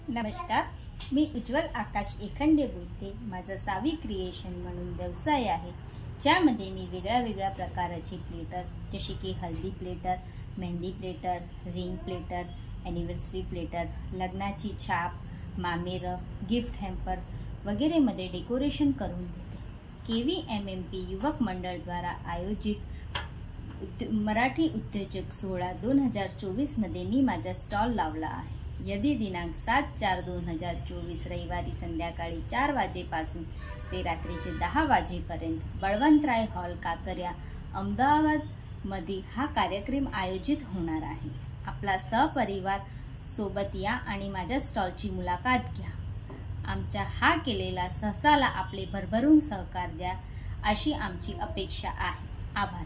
नमस्कार, मी उज्ज्वल आकाश एखंडे बोलते। माझा सावी क्रिएशन म्हणून व्यवसाय आहे, ज्यामध्ये मी वेगळ्या प्रकारचे प्लेटर जसे की haldi platter, mehndi platter, ring platter, anniversary platter, लग्नाची छाप, मामेरं, गिफ्ट हॅम्पर वगैरे मध्ये डेकोरेशन करून देते। KVMMP युवक मंडळ द्वारा आयोजित मराठी उद्योजक सोहळा 2024 मध्ये मी माझा स्टॉल लावला आहे। यदि दिनांक 7/4/2024 रविवारी संध्याकाळी 4 वाजेपासून ते रात्रीचे 10 वाजेपर्यंत बळवंतराय हॉल काकर्या अहमदाबाद मध्ये हा कार्यक्रम आयोजित होणार आहे। आपला सहपरिवार सोबत या आणि माझ्या स्टॉलची मुलाखत घ्या। आमच्या हा केलेला सहसाला आपले भरभरून सहकार द्या अशी आमची अपेक्षा आहे। आभार।